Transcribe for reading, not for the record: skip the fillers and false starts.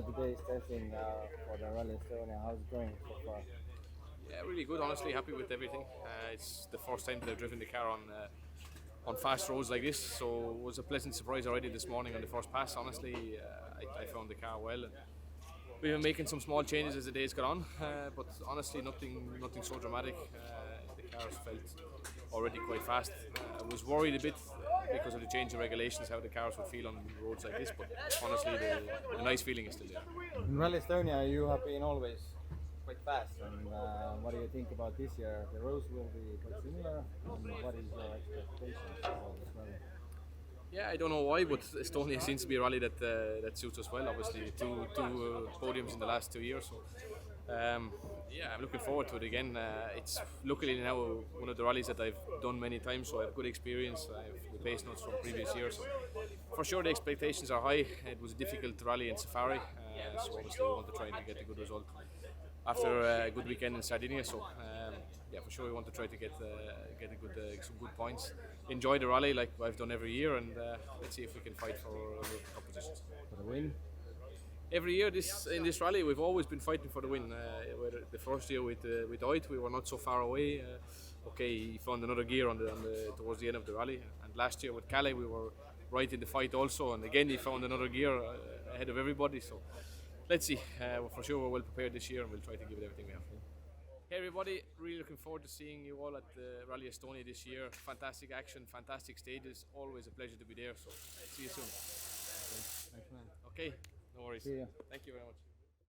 today's testing for the Rally Estonia. How's it going so far? Yeah, really good. Honestly, happy with everything. It's the first time that I've driven the car on fast roads like this, so it was a pleasant surprise already this morning on the first pass. Honestly, I found the car well, and we've been making some small changes as the days got on, but honestly, nothing so dramatic. The cars felt already quite fast. I was worried a bit because of the change in regulations how the cars would feel on roads like this, but honestly, the nice feeling is still there. In Rally Estonia, you have been always quite fast, and what do you think about this year? The roads will be quite similar, and what is your expectations for this rally? Yeah, I don't know why, but Estonia seems to be a rally that suits us well. Obviously, two podiums in the last 2 years. So, yeah, I'm looking forward to it again. It's luckily now one of the rallies that I've done many times, so I have good experience. I have the pace notes from previous years. For sure, the expectations are high. It was a difficult rally in Safari, so obviously we want to try to get a good result after a good weekend in Sardinia. So, yeah, for sure we want to try to get some good points. Enjoy the rally like I've done every year, and let's see if we can fight for top positions. For the win? Every year in this rally we've always been fighting for the win. The first year with Oit we were not so far away. Okay, he found another gear towards the end of the rally, and last year with Calais we were right in the fight also, and again he found another gear ahead of everybody. So let's see. For sure we're well prepared this year, and we'll try to give it everything we have. Hey everybody, really looking forward to seeing you all at the Rally Estonia this year. Fantastic action, fantastic stages, always a pleasure to be there, so see you soon. Thanks, man. Okay, no worries. See ya. Thank you very much.